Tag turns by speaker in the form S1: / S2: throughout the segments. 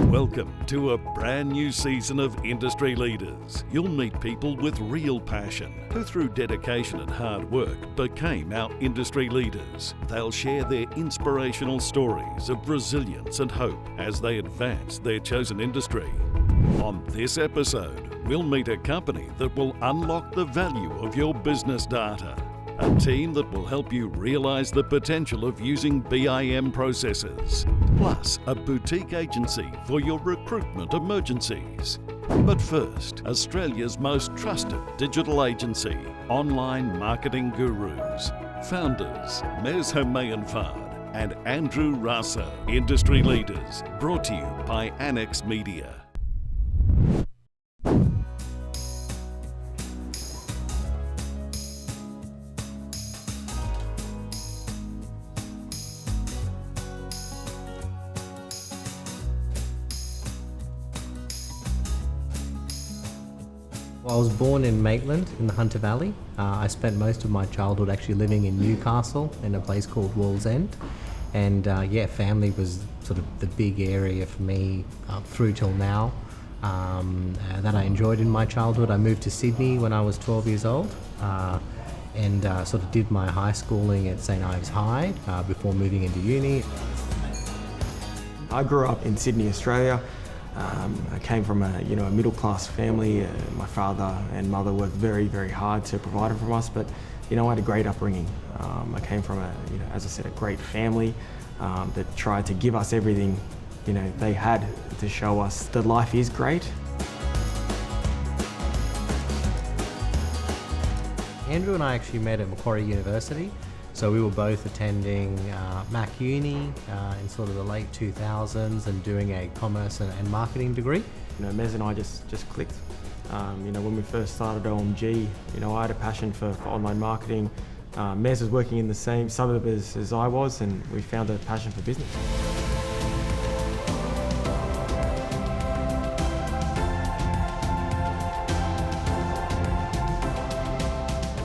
S1: Welcome to a brand new season of Industry Leaders. You'll meet people with real passion who through dedication and hard work became our industry leaders. They'll share their inspirational stories of resilience and hope as they advance their chosen industry. On this episode, we'll meet a company that will unlock the value of your business data. A team that will help you realise the potential of using BIM processes. Plus, a boutique agency for your recruitment emergencies. But first, Australia's most trusted digital agency, Online Marketing Gurus. Founders, Mez Hermayanfard and Andrew Rasso. Industry Leaders, brought to you by Annex Media.
S2: I was born in Maitland in the Hunter Valley. I spent most of my childhood actually living in Newcastle in a place called Wallsend. And family was sort of the big area for me through till now that I enjoyed in my childhood. I moved to Sydney when I was 12 years old and sort of did my high schooling at St Ives High before moving into uni.
S3: I grew up in Sydney, Australia. I came from a middle-class family. My father and mother worked very, very hard to provide for us, but I had a great upbringing. I came from as I said, a great family that tried to give us everything they had to show us that life is great.
S2: Andrew and I actually met at Macquarie University. So we were both attending Mac Uni in sort of the late 2000s and doing a commerce and marketing degree.
S3: Mez and I just clicked. When we first started OMG, I had a passion for online marketing. Mez was working in the same suburb as I was, and we found a passion for business.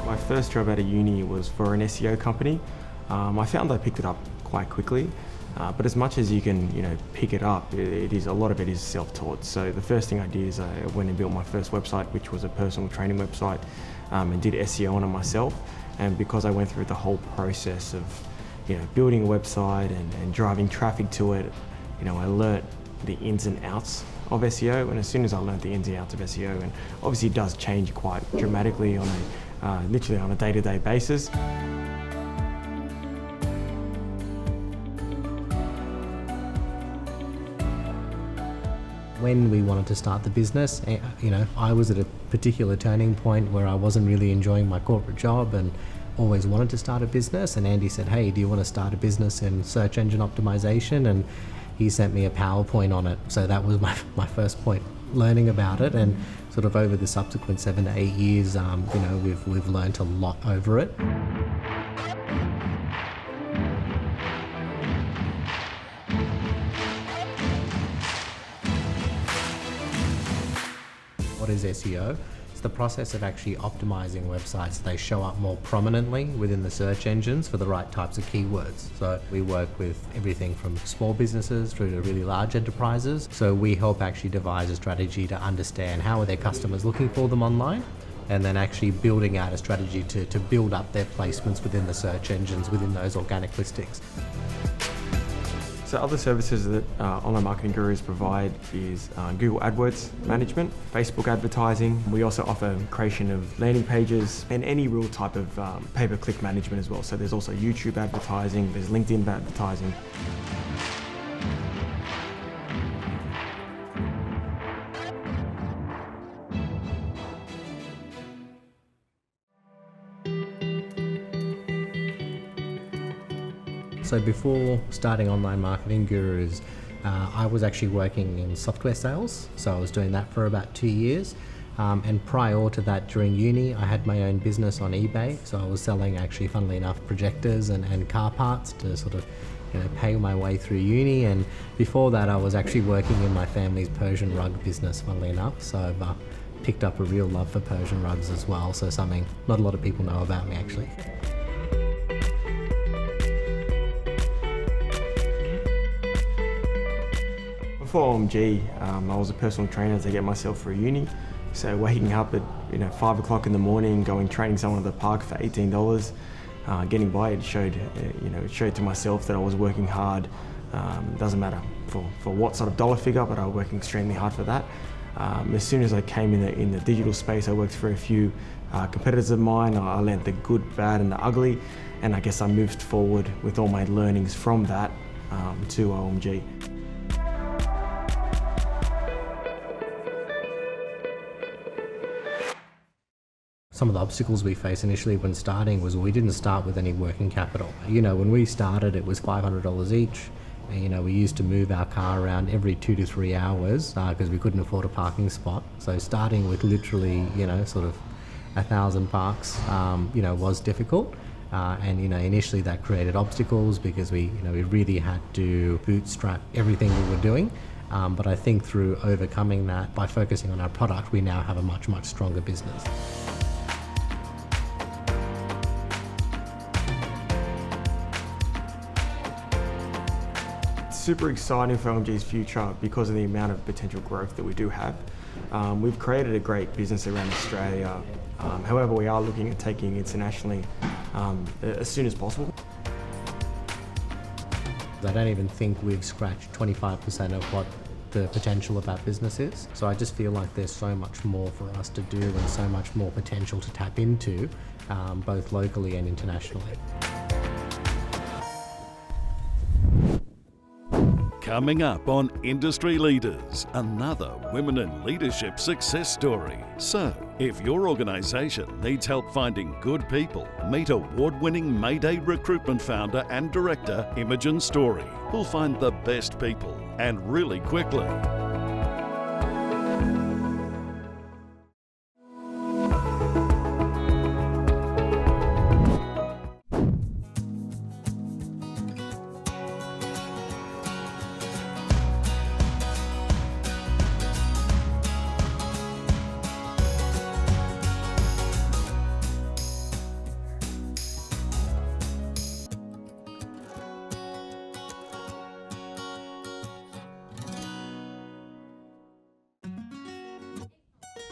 S3: My first job out of uni was for an SEO company. I found I picked it up quite quickly, but as much as you can, pick it up, a lot of it is self-taught. So the first thing I did is I went and built my first website, which was a personal training website, and did SEO on it myself. And because I went through the whole process of, building a website and driving traffic to it, I learnt the ins and outs of SEO. And as soon as I learnt the ins and outs of SEO, and obviously it does change quite dramatically on literally on a day-to-day basis.
S2: When we wanted to start the business, I was at a particular turning point where I wasn't really enjoying my corporate job and always wanted to start a business. And Andy said, "Hey, do you want to start a business in search engine optimization?" And he sent me a PowerPoint on it. So that was my first point learning about it. And sort of over the subsequent 7 to 8 years, we've learned a lot over it. What is SEO? It's the process of actually optimizing websites so they show up more prominently within the search engines for the right types of keywords. So we work with everything from small businesses through to really large enterprises. So we help actually devise a strategy to understand how are their customers looking for them online, and then actually building out a strategy to build up their placements within the search engines within those organic listings.
S3: So other services that Online Marketing Gurus provide is Google AdWords management, Facebook advertising. We also offer creation of landing pages and any real type of pay-per-click management as well. So there's also YouTube advertising, there's LinkedIn advertising.
S2: So before starting Online Marketing Gurus, I was actually working in software sales. So I was doing that for about 2 years. And prior to that, during uni, I had my own business on eBay. So I was selling actually, funnily enough, projectors and car parts to sort of pay my way through uni. And before that, I was actually working in my family's Persian rug business, funnily enough. So I've picked up a real love for Persian rugs as well. So something not a lot of people know about me actually.
S3: before OMG, I was a personal trainer to get myself through uni. So waking up at 5 o'clock in the morning, going training someone at the park for $18, getting by, it showed to myself that I was working hard. Doesn't matter for what sort of dollar figure, but I was working extremely hard for that. As soon as I came in the digital space, I worked for a few competitors of mine. I learned the good, bad, and the ugly, and I guess I moved forward with all my learnings from that to OMG.
S2: Some of the obstacles we faced initially when starting was we didn't start with any working capital. When we started, it was $500 each. And, we used to move our car around every 2 to 3 hours because we couldn't afford a parking spot. So starting with literally, sort of 1,000 parks, was difficult. And initially that created obstacles because we really had to bootstrap everything we were doing. But I think through overcoming that, by focusing on our product, we now have a much, much stronger business.
S3: Super exciting for OMG's future because of the amount of potential growth that we do have. We've created a great business around Australia. However, we are looking at taking internationally as soon as possible.
S2: I don't even think we've scratched 25% of what the potential of our business is. So I just feel like there's so much more for us to do and so much more potential to tap into, both locally and internationally.
S1: Coming up on Industry Leaders, another women in leadership success story. So, if your organisation needs help finding good people, meet award-winning Mayday recruitment founder and director Imogen Story, who'll find the best people and really quickly.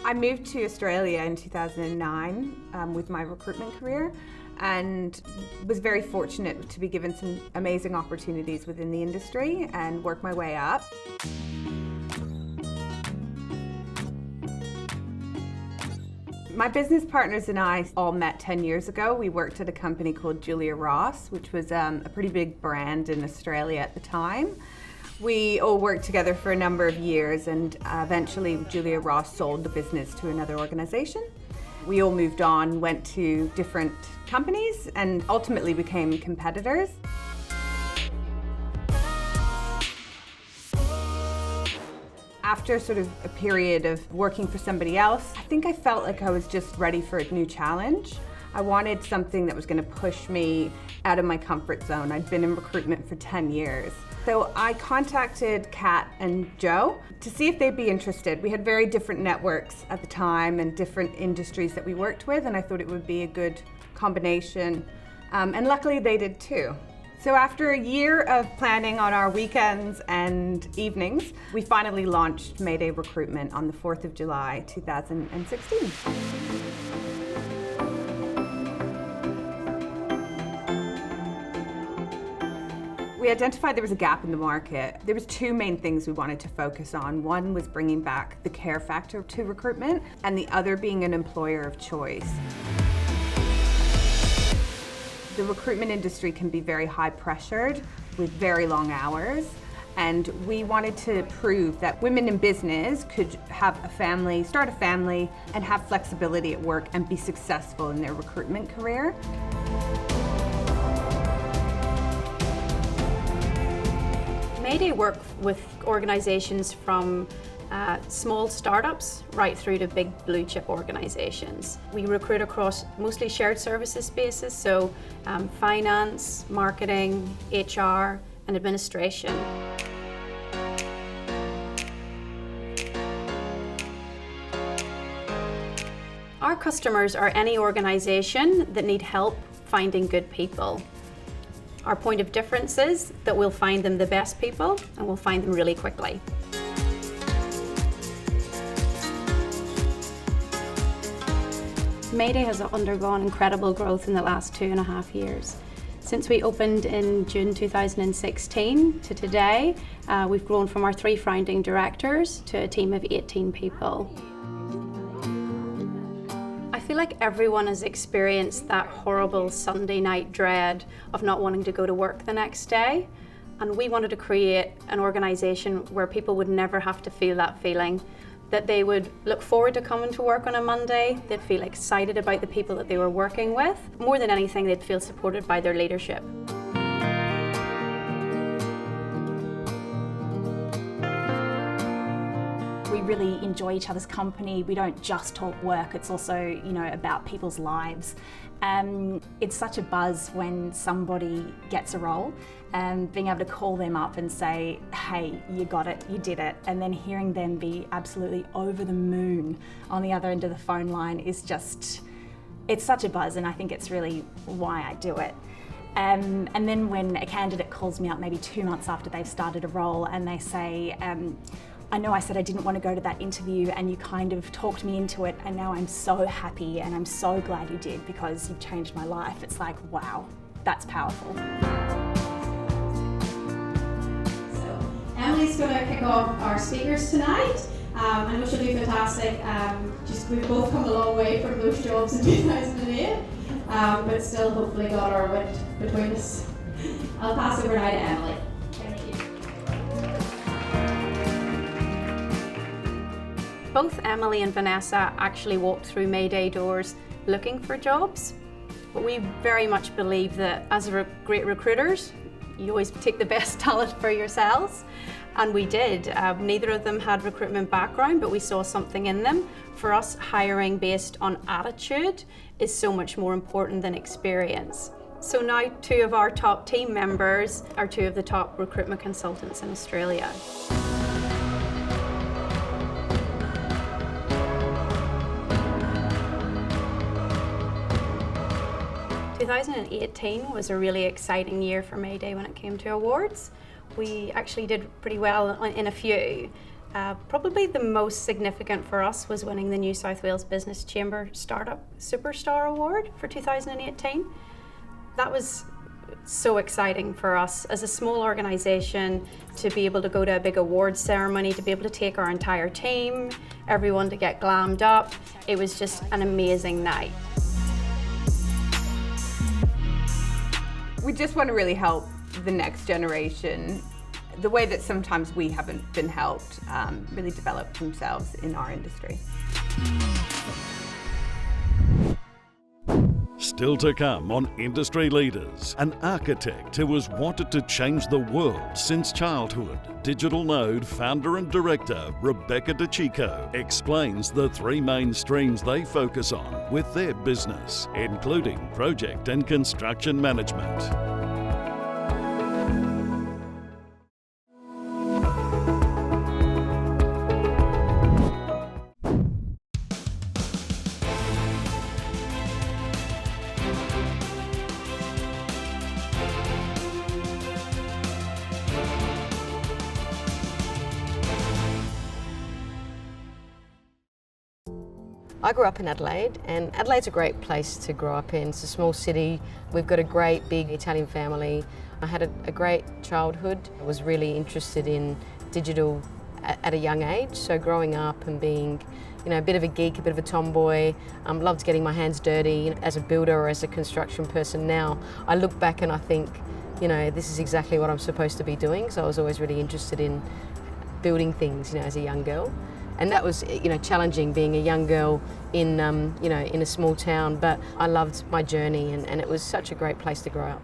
S4: I moved to Australia in 2009 with my recruitment career and was very fortunate to be given some amazing opportunities within the industry and work my way up. My business partners and I all met 10 years ago. We worked at a company called Julia Ross, which was a pretty big brand in Australia at the time. We all worked together for a number of years and eventually Julia Ross sold the business to another organization. We all moved on, went to different companies and ultimately became competitors. After sort of a period of working for somebody else, I think I felt like I was just ready for a new challenge. I wanted something that was going to push me out of my comfort zone. I'd been in recruitment for 10 years. So I contacted Kat and Joe to see if they'd be interested. We had very different networks at the time and different industries that we worked with, and I thought it would be a good combination. And luckily they did too. So after a year of planning on our weekends and evenings, we finally launched Mayday Recruitment on the 4th of July, 2016. We identified there was a gap in the market. There was two main things we wanted to focus on. One was bringing back the care factor to recruitment, and the other being an employer of choice. The recruitment industry can be very high pressured with very long hours, and we wanted to prove that women in business could have a family, start a family, and have flexibility at work and be successful in their recruitment career.
S5: Mayday work with organizations from small startups right through to big blue chip organizations. We recruit across mostly shared services spaces, so finance, marketing, HR, and administration. Our customers are any organization that need help finding good people. Our point of difference is that we'll find them the best people and we'll find them really quickly. Mayday has undergone incredible growth in the last 2.5 years. Since we opened in June 2016 to today, we've grown from our 3 founding directors to a team of 18 people. I feel like everyone has experienced that horrible Sunday night dread of not wanting to go to work the next day. And we wanted to create an organisation where people would never have to feel that feeling, that they would look forward to coming to work on a Monday, they'd feel excited about the people that they were working with. More than anything, they'd feel supported by their leadership.
S6: We really enjoy each other's company. We don't just talk work, it's also, about people's lives. It's such a buzz when somebody gets a role and being able to call them up and say, hey, you got it, you did it. And then hearing them be absolutely over the moon on the other end of the phone line is just, it's such a buzz, and I think it's really why I do it. And then when a candidate calls me up maybe 2 months after they've started a role and they say, I know I said I didn't want to go to that interview and you kind of talked me into it, and now I'm so happy and I'm so glad you did because you've changed my life. It's like, wow, that's powerful.
S7: So Emily's going to kick off our speakers tonight. I know she'll do fantastic. We've both come a long way from those jobs in 2008, but still hopefully got our wit between us. I'll pass over now to Emily.
S5: Both Emily and Vanessa actually walked through Mayday doors looking for jobs, but we very much believe that as great recruiters, you always take the best talent for yourselves, and we did. Neither of them had recruitment background, but we saw something in them. For us, hiring based on attitude is so much more important than experience. So now 2 of our top team members are 2 of the top recruitment consultants in Australia. 2018 was a really exciting year for Mayday when it came to awards. We actually did pretty well in a few. Probably the most significant for us was winning the New South Wales Business Chamber Startup Superstar Award for 2018. That was so exciting for us as a small organisation to be able to go to a big awards ceremony, to be able to take our entire team, everyone to get glammed up. It was just an amazing night.
S4: We just want to really help the next generation, the way that sometimes we haven't been helped, really develop themselves in our industry.
S1: Still to come on Industry Leaders, an architect who has wanted to change the world since childhood. Digital Node founder and director Rebecca DeChico explains the 3 main streams they focus on with their business, including project and construction management.
S8: I grew up in Adelaide, and Adelaide's a great place to grow up in. It's a small city. We've got a great big Italian family. I had a great childhood. I was really interested in digital at a young age, so growing up and being a bit of a geek, a bit of a tomboy, loved getting my hands dirty as a builder or as a construction person. Now I look back and I think, this is exactly what I'm supposed to be doing, so I was always really interested in building things, as a young girl. And that was, challenging being a young girl in, in a small town, but I loved my journey, and it was such a great place to grow up.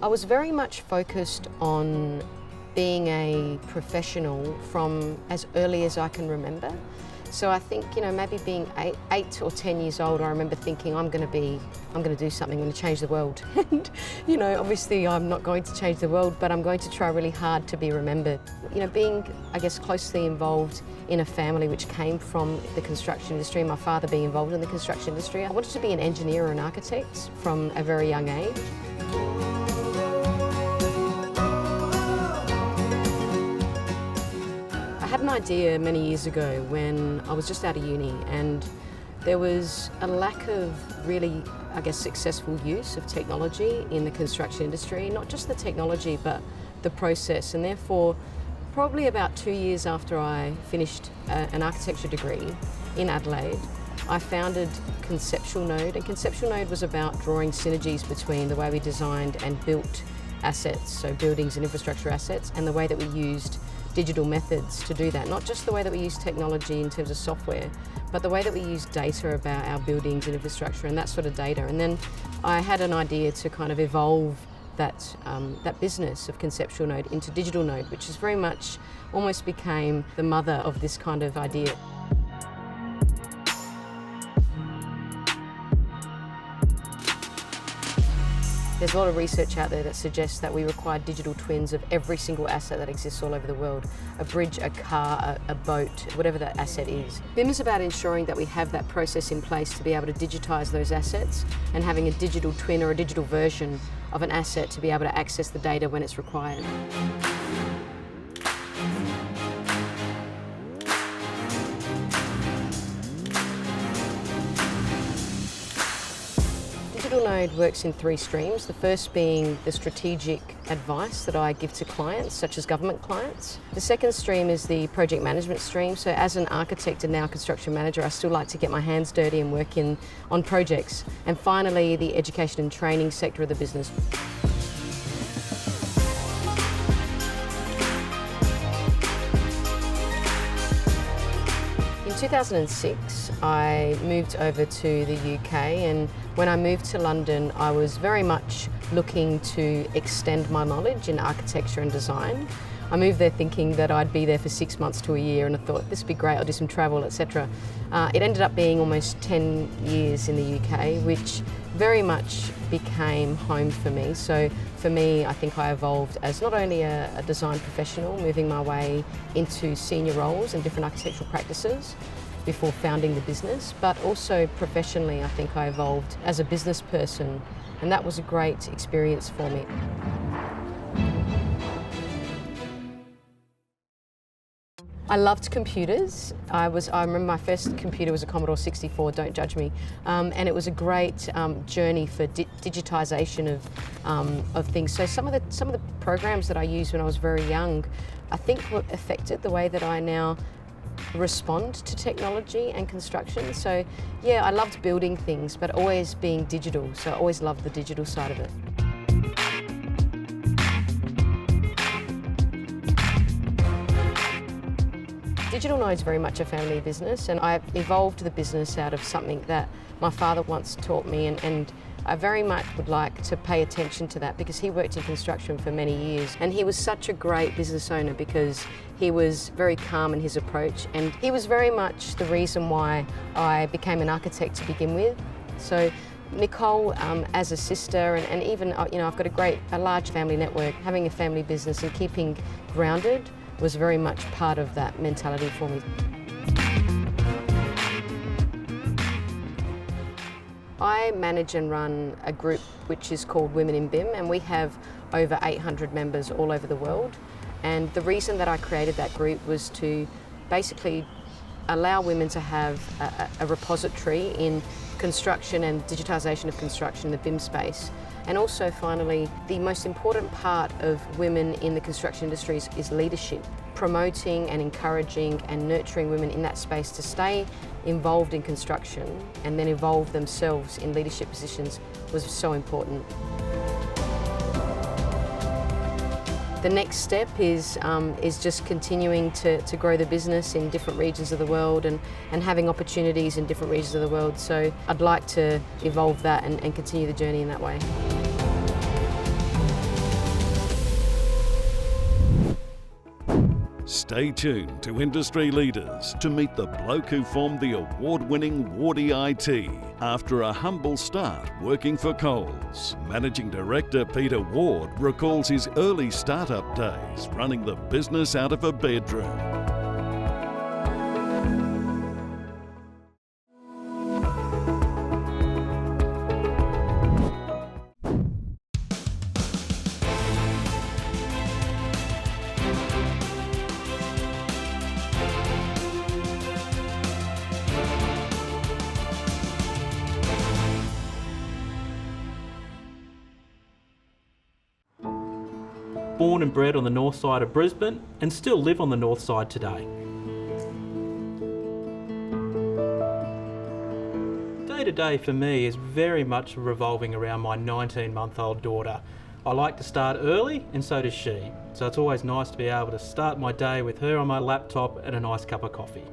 S8: I was very much focused on being a professional from as early as I can remember. So I think, maybe being 8 or 10 years old, I remember thinking, I'm going to do something, I'm going to change the world. And, obviously I'm not going to change the world, but I'm going to try really hard to be remembered. Being, I guess, closely involved in a family which came from the construction industry, my father being involved in the construction industry, I wanted to be an engineer or an architect from a very young age. had an idea many years ago when I was just out of uni, and there was a lack of really, I guess, successful use of technology in the construction industry, not just the technology but the process. And therefore, probably about 2 years after I finished an architecture degree in Adelaide, I founded Conceptual Node, and Conceptual Node was about drawing synergies between the way we designed and built assets, so buildings and infrastructure assets, and the way that we used digital methods to do that. Not just the way that we use technology in terms of software, but the way that we use data about our buildings and infrastructure and that sort of data. And then I had an idea to kind of evolve that business of Conceptual Node into Digital Node, which is very much almost became the mother of this kind of idea. There's a lot of research out there that suggests that we require digital twins of every single asset that exists all over the world. A bridge, a car, a boat, whatever that asset is. BIM is about ensuring that we have that process in place to be able to digitise those assets and having a digital twin or a digital version of an asset to be able to access the data when it's required. Digital Node works in 3 streams, the first being the strategic advice that I give to clients, such as government clients. The second stream is the project management stream, so as an architect and now construction manager, I still like to get my hands dirty and work on projects. And finally, the education and training sector of the business. In 2006, I moved over to the UK, and when I moved to London, I was very much looking to extend my knowledge in architecture and design. I moved there thinking that I'd be there for 6 months to a year, and I thought this would be great, I'll do some travel, etc. It ended up being almost 10 years in the UK, which very much became home for me. So for me, I think I evolved as not only a design professional, moving my way into senior roles in different architectural practices before founding the business, but also professionally, I think I evolved as a business person, and that was a great experience for me. I loved computers. I remember my first computer was a Commodore 64, don't judge me. And it was a great journey for digitisation of things. So some of the programs that I used when I was very young, I think affected the way that I now respond to technology and construction. So yeah, I loved building things, but always being digital. So I always loved the digital side of it. Digital Node's very much a family business, and I've evolved the business out of something that my father once taught me, and I very much would like to pay attention to that because he worked in construction for many years, and he was such a great business owner because he was very calm in his approach, and he was very much the reason why I became an architect to begin with. So Nicole, as a sister, and even I've got a large family network. Having a family business and keeping grounded was very much part of that mentality for me. I manage and run a group which is called Women in BIM, and we have over 800 members all over the world. And the reason that I created that group was to basically allow women to have a repository in construction and digitisation of construction, the BIM space. And also, finally, the most important part of women in the construction industries is leadership. Promoting and encouraging and nurturing women in that space to stay involved in construction and then evolve themselves in leadership positions was so important. The next step is just continuing to grow the business in different regions of the world and having opportunities in different regions of the world. So I'd like to evolve that and continue the journey in that way.
S1: Stay tuned to Industry Leaders to meet the bloke who formed the award-winning Wardy IT after a humble start working for Coles. Managing Director Peter Ward recalls his early startup days running the business out of a bedroom.
S9: born and bred on the north side of Brisbane and still live on the north side today. Day to day for me is very much revolving around my 19-month-old daughter. I like to start early, and so does she. So it's always nice to be able to start my day with her on my laptop and a nice cup of coffee.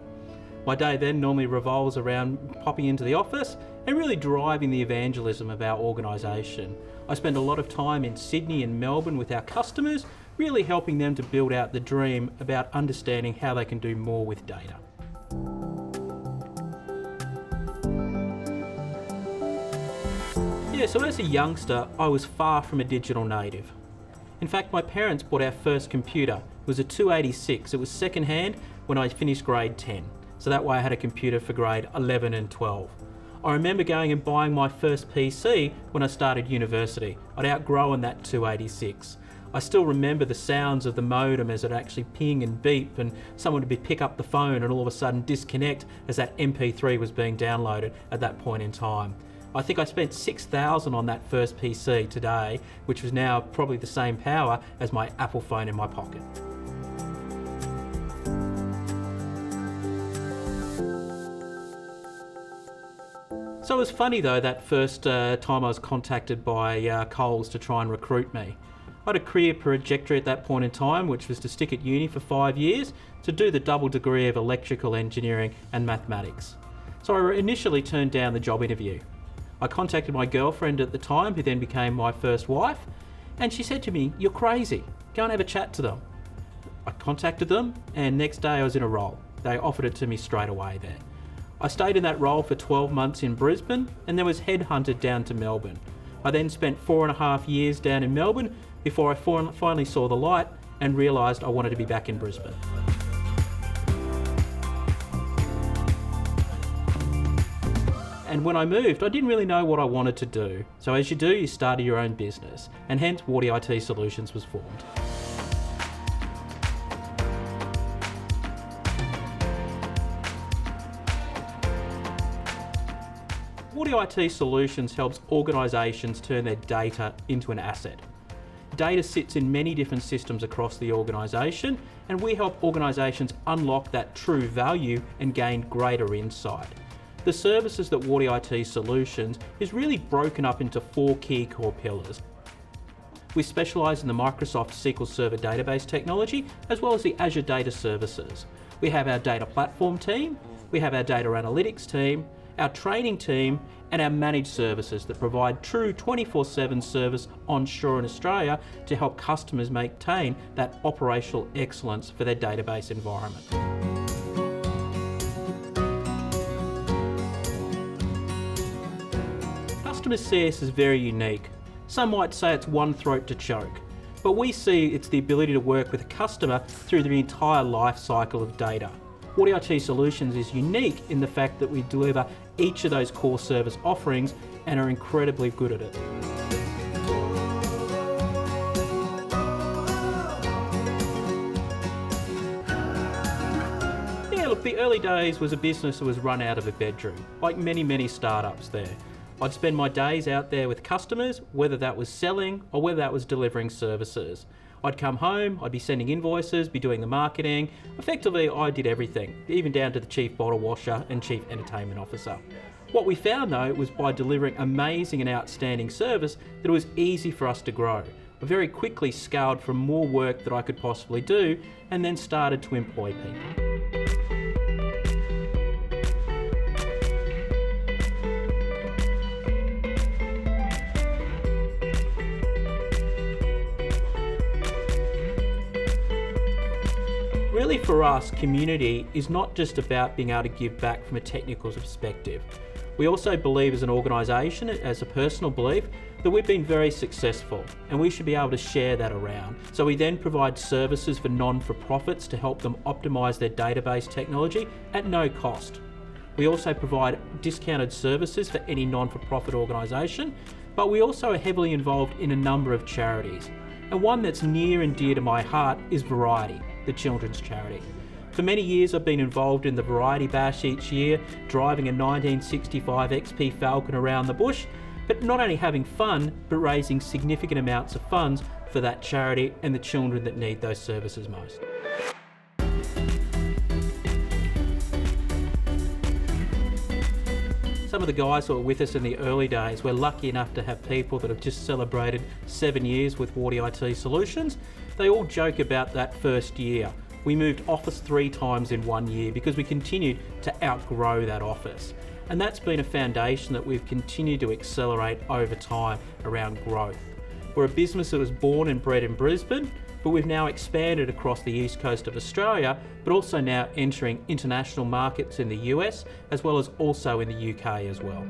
S9: My day then normally revolves around popping into the office and really driving the evangelism of our organisation. I spend a lot of time in Sydney and Melbourne with our customers, really helping them to build out the dream about understanding how they can do more with data. Yeah, so as a youngster, I was far from a digital native. In fact, my parents bought our first computer. It was a 286. It was second-hand when I finished grade 10. So that way I had a computer for grade 11 and 12. I remember going and buying my first PC when I started university. I'd outgrown that 286. I still remember the sounds of the modem as it actually ping and beep, and someone would pick up the phone and all of a sudden disconnect as that MP3 was being downloaded at that point in time. I think I spent $6,000 on that first PC today, which was now probably the same power as my Apple phone in my pocket. So it was funny though, that first time I was contacted by Coles to try and recruit me. I had a career trajectory at that point in time, which was to stick at uni for 5 years to do the double degree of electrical engineering and mathematics. So I initially turned down the job interview. I contacted my girlfriend at the time, who then became my first wife, and she said to me, "You're crazy, go and have a chat to them." I contacted them, and next day I was in a role. They offered it to me straight away there. I stayed in that role for 12 months in Brisbane and then was headhunted down to Melbourne. I then spent 4.5 years down in Melbourne before I finally saw the light and realised I wanted to be back in Brisbane. And when I moved, I didn't really know what I wanted to do. So as you do, you started your own business, and hence Wardy IT Solutions was formed. Wardy IT Solutions helps organisations turn their data into an asset. Data sits in many different systems across the organisation, and we help organisations unlock that true value and gain greater insight. The services that Wardy IT Solutions is really broken up into 4 key core pillars. We specialise in the Microsoft SQL Server database technology, as well as the Azure Data Services. We have our data platform team, we have our data analytics team, our training team, and our managed services that provide true 24/7 service onshore in Australia to help customers maintain that operational excellence for their database environment. Customer CS is very unique. Some might say it's one throat to choke, but we see it's the ability to work with a customer through the entire life cycle of data. Wardy IT Solutions is unique in the fact that we deliver each of those core service offerings and are incredibly good at it. Yeah, look, the early days was a business that was run out of a bedroom, like many startups there. I'd spend my days out there with customers, whether that was selling or whether that was delivering services. I'd come home, I'd be sending invoices, be doing the marketing. Effectively, I did everything, even down to the chief bottle washer and chief entertainment officer. What we found though was by delivering amazing and outstanding service that it was easy for us to grow. I very quickly scaled from more work that I could possibly do and then started to employ people. Really for us, community is not just about being able to give back from a technical perspective. We also believe as an organisation, as a personal belief, that we've been very successful and we should be able to share that around. So we then provide services for non-for-profits to help them optimise their database technology at no cost. We also provide discounted services for any non-for-profit organisation, but we also are heavily involved in a number of charities. And one that's near and dear to my heart is Variety, the children's charity. For many years I've been involved in the Variety Bash each year, driving a 1965 XP Falcon around the bush, but not only having fun, but raising significant amounts of funds for that charity and the children that need those services most. Some of the guys who were with us in the early days, we're lucky enough to have people that have just celebrated 7 years with Wardy IT Solutions. They all joke about that first year. We moved office 3 times in 1 year because we continued to outgrow that office. And that's been a foundation that we've continued to accelerate over time around growth. We're a business that was born and bred in Brisbane, but we've now expanded across the east coast of Australia, but also now entering international markets in the US, as well as also in the UK as well.